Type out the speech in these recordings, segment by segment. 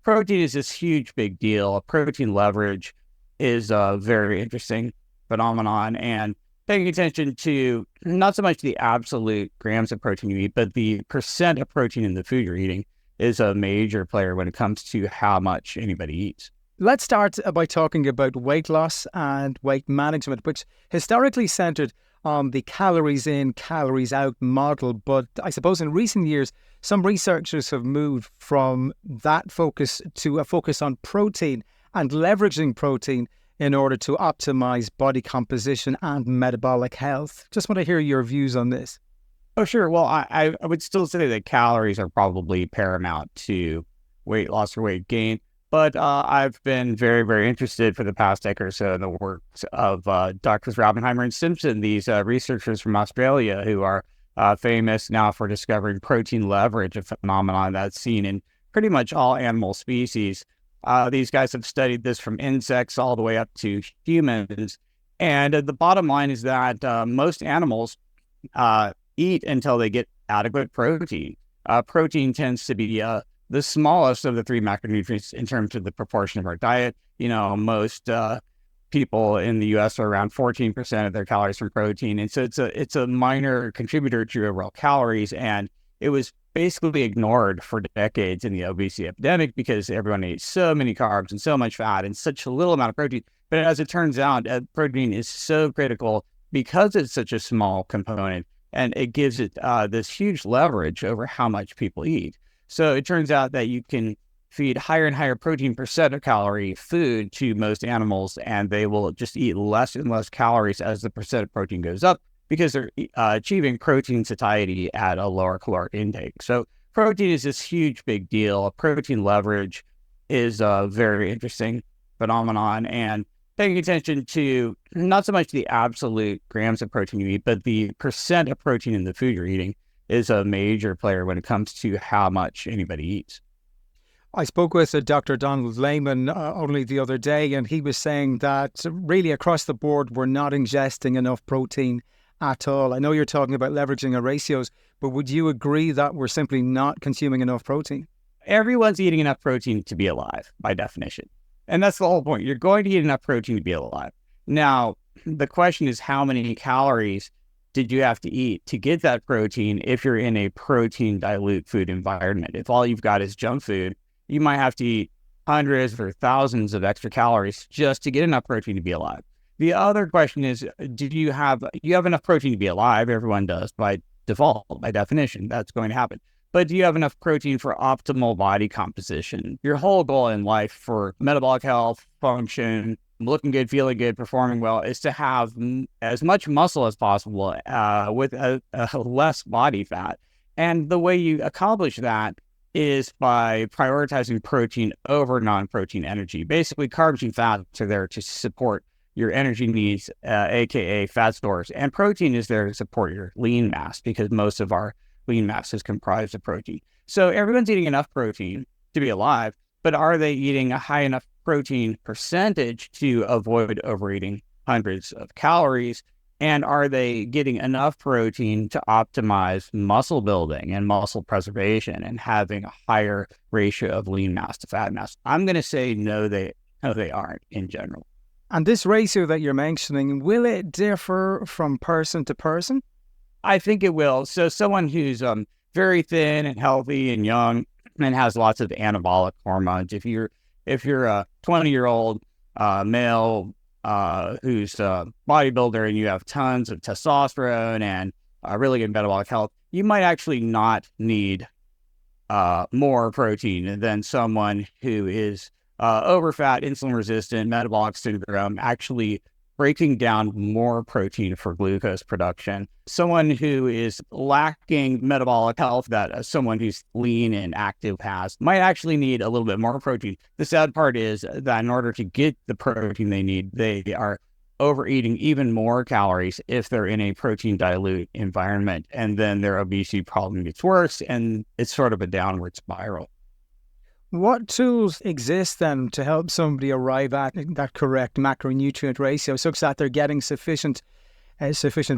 protein is this huge big deal. Protein leverage is a very interesting phenomenon, and paying attention to not so much the absolute grams of protein you eat, but the percent of protein in the food you're eating is a major player when it comes to how much anybody eats. Let's start by talking about weight loss and weight management, which historically centered on the calories in, calories out model. But I suppose in recent years, some researchers have moved from that focus to a focus on protein and leveraging protein in order to optimize body composition and metabolic health. Just want to hear your views on this. Oh, sure. Well, I would still say that calories are probably paramount to weight loss or weight gain. But I've been very, very interested for the past decade or so in the works of Drs. Raubenheimer and Simpson, these researchers from Australia who are famous now for discovering protein leverage, a phenomenon that's seen in pretty much all animal species. These guys have studied this from insects all the way up to humans. And the bottom line is that most animals eat until they get adequate protein. Protein tends to be the smallest of the three macronutrients in terms of the proportion of our diet. Most people in the U.S. are around 14% of their calories from protein. And so it's a minor contributor to overall calories. And it was basically ignored for decades in the obesity epidemic because everyone ate so many carbs and so much fat and such a little amount of protein. But as it turns out, protein is so critical because it's such a small component, and it gives it this huge leverage over how much people eat. So it turns out that you can feed higher and higher protein percent of calorie food to most animals, and they will just eat less and less calories as the percent of protein goes up because they're achieving protein satiety at a lower caloric intake. So protein is this huge big deal. Protein leverage is a very interesting phenomenon, and paying attention to not so much the absolute grams of protein you eat, but the percent of protein in the food you're eating is a major player when it comes to how much anybody eats. I spoke with Dr. Dr Naiman only the other day, and he was saying that really across the board, we're not ingesting enough protein at all. I know you're talking about leveraging our ratios, but would you agree that we're simply not consuming enough protein? Everyone's eating enough protein to be alive, by definition. And that's the whole point. You're going to eat enough protein to be alive. Now, the question is, how many calories did you have to eat to get that protein if you're in a protein dilute food environment? If all you've got is junk food, you might have to eat hundreds or thousands of extra calories just to get enough protein to be alive. The other question is, do you have enough protein to be alive? Everyone does by default, by definition. That's going to happen. But do you have enough protein for optimal body composition? Your whole goal in life for metabolic health, function, looking good, feeling good, performing well, is to have as much muscle as possible with a less body fat. And the way you accomplish that is by prioritizing protein over non-protein energy. Basically, carbs and fats are there to support your energy needs, aka fat stores. And protein is there to support your lean mass because most of our lean mass is comprised of protein. So everyone's eating enough protein to be alive, but are they eating a high enough protein percentage to avoid overeating hundreds of calories? And are they getting enough protein to optimize muscle building and muscle preservation and having a higher ratio of lean mass to fat mass? I'm going to say no, they aren't in general. And this ratio that you're mentioning, will it differ from person to person? I think it will. So someone who's very thin and healthy and young and has lots of anabolic hormones, if you're a 20-year-old male who's a bodybuilder and you have tons of testosterone and really good metabolic health, you might actually not need more protein than someone who is overfat, insulin resistant, metabolic syndrome, actually breaking down more protein for glucose production. Someone who is lacking metabolic health that someone who's lean and active has might actually need a little bit more protein. The sad part is that in order to get the protein they need, they are overeating even more calories if they're in a protein dilute environment, and then their obesity problem gets worse, and it's sort of a downward spiral. What tools exist then to help somebody arrive at that correct macronutrient ratio such that they're getting sufficient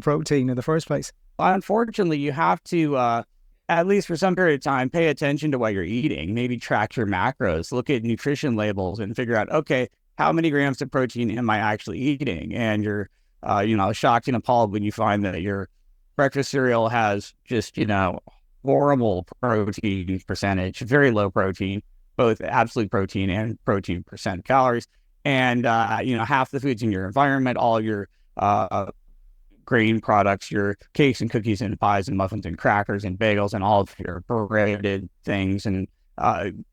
protein in the first place? Unfortunately, you have to at least for some period of time, pay attention to what you're eating. Maybe track your macros, look at nutrition labels, and figure out, okay, how many grams of protein am I actually eating? And you're, shocked and appalled when you find that your breakfast cereal has just, horrible protein percentage, very low protein, both absolute protein and protein percent calories. And, half the foods in your environment, all your grain products, your cakes and cookies and pies and muffins and crackers and bagels and all of your breaded things. And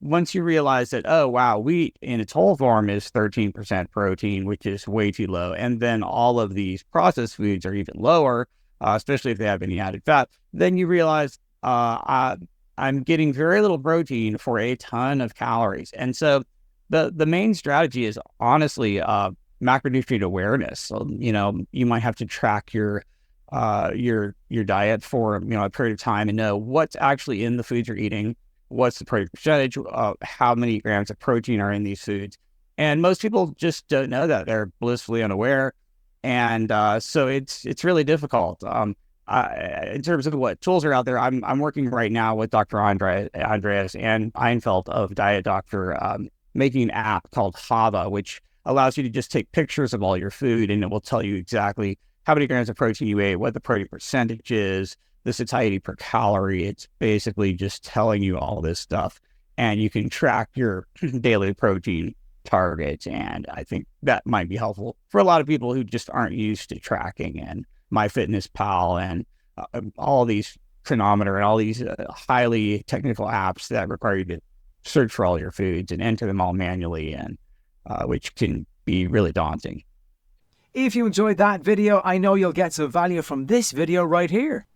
once you realize that, oh, wow, wheat in its whole form is 13% protein, which is way too low. And then all of these processed foods are even lower, especially if they have any added fat. Then you realize I'm getting very little protein for a ton of calories. And so the main strategy is honestly macronutrient awareness. So, you might have to track your diet for, a period of time and know what's actually in the foods you're eating, what's the protein percentage, how many grams of protein are in these foods. And most people just don't know that. They're blissfully unaware. And so it's really difficult. In terms of what tools are out there, I'm working right now with Dr. Andreas and Einfeld of Diet Doctor, making an app called Hava, which allows you to just take pictures of all your food, and it will tell you exactly how many grams of protein you ate, what the protein percentage is, the satiety per calorie. It's basically just telling you all this stuff, and you can track your daily protein targets. And I think that might be helpful for a lot of people who just aren't used to tracking, and MyFitnessPal and all these Chronometer and all these highly technical apps that require you to search for all your foods and enter them all manually, and which can be really daunting. If you enjoyed that video, I know you'll get some value from this video right here.